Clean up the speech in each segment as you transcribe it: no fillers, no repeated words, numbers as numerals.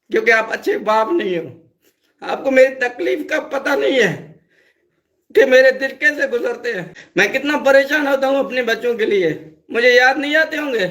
क्योंकि आप अच्छे बाप नहीं हो। आपको मेरी तकलीफ का पता नहीं है कि मेरे दिल कैसे गुजरते हैं। मैं कितना परेशान होता हूँ अपने बच्चों के लिए। मुझे याद नहीं आते होंगे?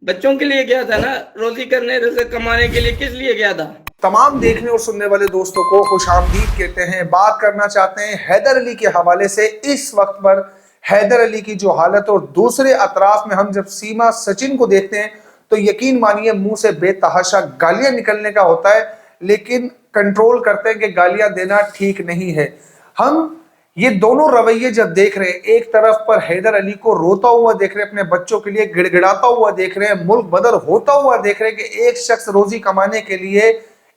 बच्चों के लिए गया था ना, रोजी करने, रिज़्क कमाने के लिए। किस लिए गया था? तमाम देखने और सुनने वाले दोस्तों को खुशामदीद कहते हैं। बात करना चाहते हैं हैदर अली के हवाले से। इस वक्त पर हैदर अली की जो हालत, और दूसरे अतराफ में हम जब सीमा सचिन को देखते हैं तो यकीन मानिए मुंह से बेतहाशा गालियां निकलने का होता है, लेकिन कंट्रोल करते हैं कि गालियां देना ठीक नहीं है। हम ये दोनों रवैये जब देख रहे हैं, एक तरफ पर हैदर अली को रोता हुआ देख रहे हैं, अपने बच्चों के लिए गिड़गिड़ाता हुआ देख रहे हैं, मुल्क बदर होता हुआ देख रहे हैं कि एक शख्स रोजी कमाने के लिए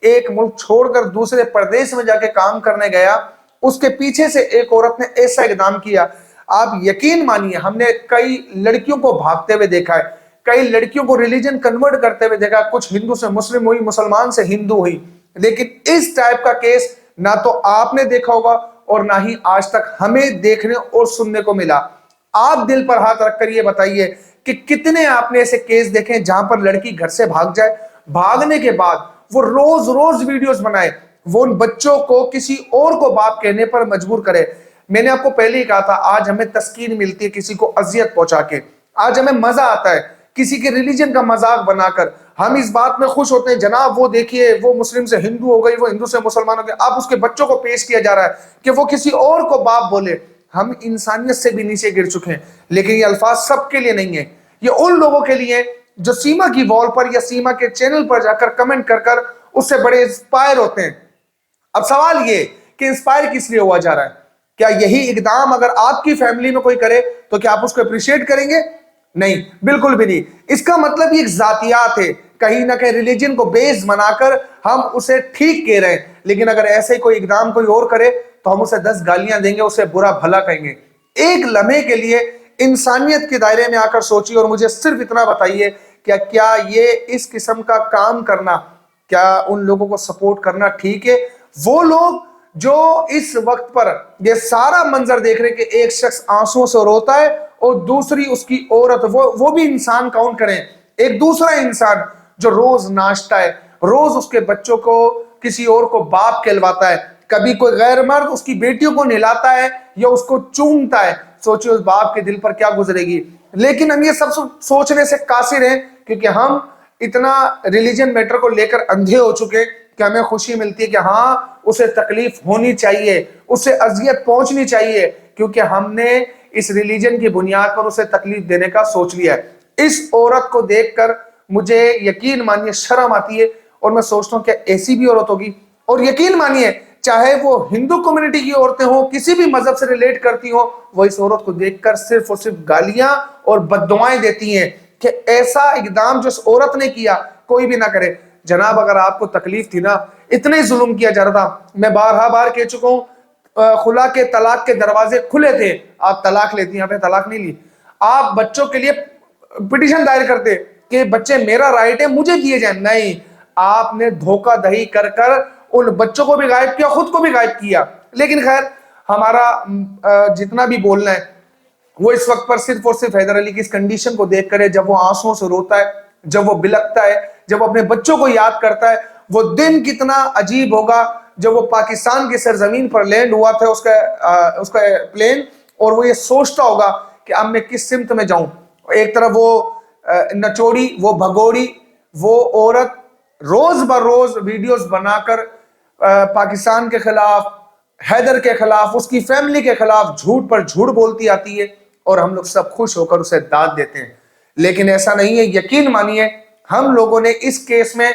एक मुल्क छोड़कर दूसरे प्रदेश में जाके काम करने गया, उसके पीछे से एक औरत ने ऐसा इकदाम किया। आप यकीन मानिए हमने कई लड़कियों को भागते हुए देखा है, कई लड़कियों को रिलीजन कन्वर्ट करते हुए देखा, कुछ हिंदू से मुस्लिम हुई, मुसलमान से हिंदू हुई, लेकिन इस टाइप का केस ना तो आपने देखा होगा और ना ही आज तक हमें देखने और सुनने को मिला। आप दिल पर हाथ रखकर ये बताइए कि कितने आपने ऐसे केस देखे जहां पर लड़की घर से भाग जाए, भागने के बाद वो रोज रोज वीडियोस बनाए, वो उन बच्चों को किसी और को बाप कहने पर मजबूर करे। मैंने आपको पहले ही कहा था, आज हमें तस्कीन मिलती है किसी को अजियत पहुंचा के, आज हमें मजा आता है किसी के रिलीजन का मजाक बनाकर। हम इस बात में खुश होते हैं, जनाब वो देखिए वो मुस्लिम से हिंदू हो गई, वो हिंदू से मुसलमान हो गया। अब उसके बच्चों को पेश किया जा रहा है कि वो किसी और को बाप बोले। हम इंसानियत से भी नीचे गिर चुके हैं। लेकिन ये अल्फाज सबके लिए नहीं है, ये उन लोगों के लिए जो सीमा की वॉल पर या सीमा के चैनल पर जाकर कमेंट कर कर उससे बड़े इंस्पायर होते हैं। अब सवाल ये कि इंस्पायर किस लिए हुआ जा रहा है? क्या यही इकदाम अगर आपकी फैमिली में कोई करे तो क्या आप उसको अप्रिशिएट करेंगे? नहीं, बिल्कुल भी नहीं। इसका मतलब ये एक जातियात है, कहीं ना कहीं रिलीजन को बेस बनाकर हम उसे ठीक कह रहे हैं। लेकिन अगर ऐसे कोई इकदाम कोई और करे तो हम उसे 10 गालियां देंगे, उसे बुरा भला कहेंगे। एक लम्हे के लिए इंसानियत के दायरे में आकर सोचिए और मुझे सिर्फ इतना बताइए, क्या ये इस किस्म का काम करना, क्या उन लोगों को सपोर्ट करना ठीक है? वो लोग जो इस वक्त पर ये सारा मंजर देख रहे कि एक शख्स आंसुओं से रोता है और दूसरी उसकी औरत, वो भी इंसान काउंट करें, एक दूसरा इंसान जो रोज नाचता है, रोज उसके बच्चों को किसी और को बाप कहलवाता है, कभी कोई गैर मर्द उसकी बेटियों को नहलाता है या उसको चूमता है, सोचिए उस बाप के दिल पर क्या गुजरेगी। लेकिन हम ये सब सोचने से कासिर हैं क्योंकि हम इतना रिलीजन मैटर को लेकर अंधे हो चुके हैं कि हमें खुशी मिलती है कि हाँ उसे तकलीफ होनी चाहिए, उसे अजियत पहुंचनी चाहिए, क्योंकि हमने इस रिलीजन की बुनियाद पर उसे तकलीफ देने का सोच लिया है। इस औरत को देखकर मुझे यकीन मानिए शर्म आती है और मैं सोचता हूँ क्या ऐसी भी औरत होगी? और यकीन मानिए चाहे वो हिंदू कम्युनिटी की औरतें हो, किसी भी मजहब से रिलेट करती हो, वो इस औरत को देखकर सिर्फ और सिर्फ गालियां और बद्दुआएं देती हैं कि ऐसा इकदाम जो इस औरत ने किया कोई भी ना करे। जनाब अगर आपको तकलीफ थी ना, इतने जुल्म किया जा रहा था, मैं बारहा बार कह चुका हूं, खुला के तलाक के दरवाजे खुले थे, आप तलाक लेती, यहाँ पे तलाक नहीं ली। आप बच्चों के लिए पिटीशन दायर करते कि बच्चे मेरा राइट है मुझे दिए जाए, नहीं, आपने धोखाधड़ी कर कर उन बच्चों को भी गायब किया, खुद को भी गायब किया। लेकिन खैर हमारा जितना भी बोलना है वो इस वक्त पर सिर्फ और सिर्फ हैदर अली की इस कंडीशन को देखकर है, जब वो आंसुओं से रोता है, जब वो बिलखता है, जब वो अपने बच्चों को याद करता है। वो दिन कितना अजीब होगा जब वो पाकिस्तान की सरजमीन पर लैंड हुआ था उसका प्लेन, और वो ये सोचता होगा कि अब मैं किस सिमत में जाऊं। एक तरफ वो नचोड़ी, वो भगोड़ी, वो औरत रोज बर रोज वीडियोस बनाकर पाकिस्तान के खिलाफ, हैदर के खिलाफ, उसकी फैमिली के खिलाफ झूठ पर झूठ बोलती आती है और हम लोग सब खुश होकर उसे दाद देते हैं। लेकिन ऐसा नहीं है, यकीन मानिए हम लोगों ने इस केस में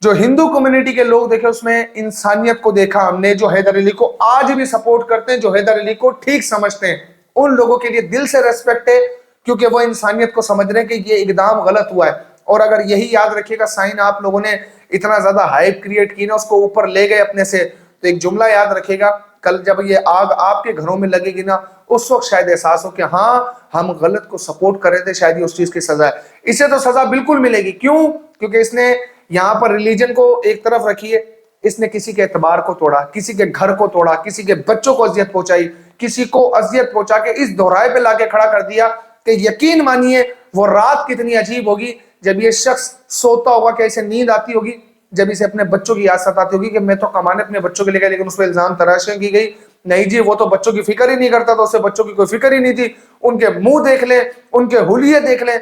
जो हिंदू कम्युनिटी के लोग देखे उसमें इंसानियत को देखा हमने, जो हैदर अली को आज भी सपोर्ट करते हैं, जो हैदर अली को ठीक समझते हैं, उन लोगों के लिए दिल से रेस्पेक्ट है क्योंकि वो इंसानियत को समझ रहे हैं कि ये इकदाम गलत हुआ है। और अगर यही याद रखिएगा साइन, आप लोगों ने इतना ज्यादा हाइप क्रिएट की ना, उसको ऊपर ले गए अपने से, तो एक जुमला याद रखिएगा, कल जब ये आग आपके घरों में लगेगी ना, उस वक्त शायद एहसास हो कि हाँ हम गलत को सपोर्ट कर रहे थे, शायद ये उस चीज की सजा है। इसे तो सजा बिल्कुल मिलेगी। क्यों? क्योंकि इसने यहाँ पर रिलीजन को एक तरफ रखी है, इसने किसी के एतबार को तोड़ा, किसी के घर को तोड़ा, किसी के बच्चों को अजियत पहुंचाई, किसी को अजियत पहुंचा के इस दोहराए पे लाके खड़ा कर दिया कि यकीन मानिए वो रात कितनी अजीब होगी जब ये शख्स सोता होगा, कैसे नींद आती होगी, जब इसे अपने बच्चों की याद सताती होगी कि मैं तो कमाने अपने बच्चों के लिए गया, लेकिन उस पर इल्जाम तराशियां की गई, नहीं जी वो तो बच्चों की फिक्र ही नहीं करता था, उससे बच्चों की कोई फिक्र ही नहीं थी। उनके मुंह देख ले, उनके हुलिये देख ले,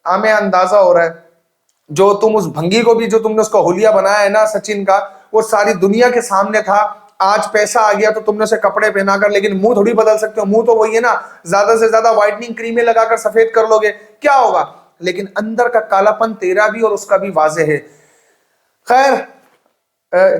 हमें अंदाजा हो रहा है जो तुम उस भंगी को भी जो तुमने उसका हुलिया बनाया है ना सचिन का, वो सारी दुनिया के सामने था। आज पैसा आ गया तो तुमने उसे कपड़े पहनाकर, लेकिन मुंह थोड़ी बदल सकते हो, मुंह तो वही है ना, ज्यादा से ज्यादा व्हाइटनिंग क्रीमें लगाकर सफेद कर लोगे, क्या होगा, लेकिन अंदर का कालापन तेरा भी और उसका भी वाजे है। खैर,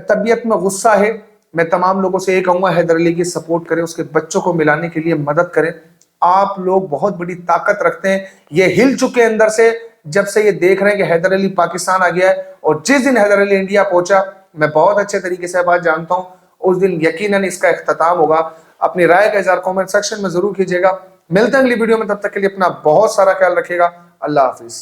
तबीयत में गुस्सा है, मैं तमाम लोगों से ये कहूंगा हैदर अली की सपोर्ट करें, उसके बच्चों को मिलाने के लिए मदद करें। आप लोग बहुत बड़ी ताकत रखते हैं, ये हिल चुके अंदर से जब से ये देख रहे हैं कि हैदर अली पाकिस्तान आ गया है। और जिस दिन हैदर अली इंडिया पहुंचा, मैं बहुत अच्छे तरीके से बात जानता हूं, उस दिन यकीनन इसका इख्तिताम होगा। अपनी राय का इज़हार कमेंट सेक्शन में जरूर कीजिएगा। मिलते हैं अगली वीडियो में, तब तक के लिए अपना बहुत सारा ख्याल रखिएगा। अल्लाह हाफिज।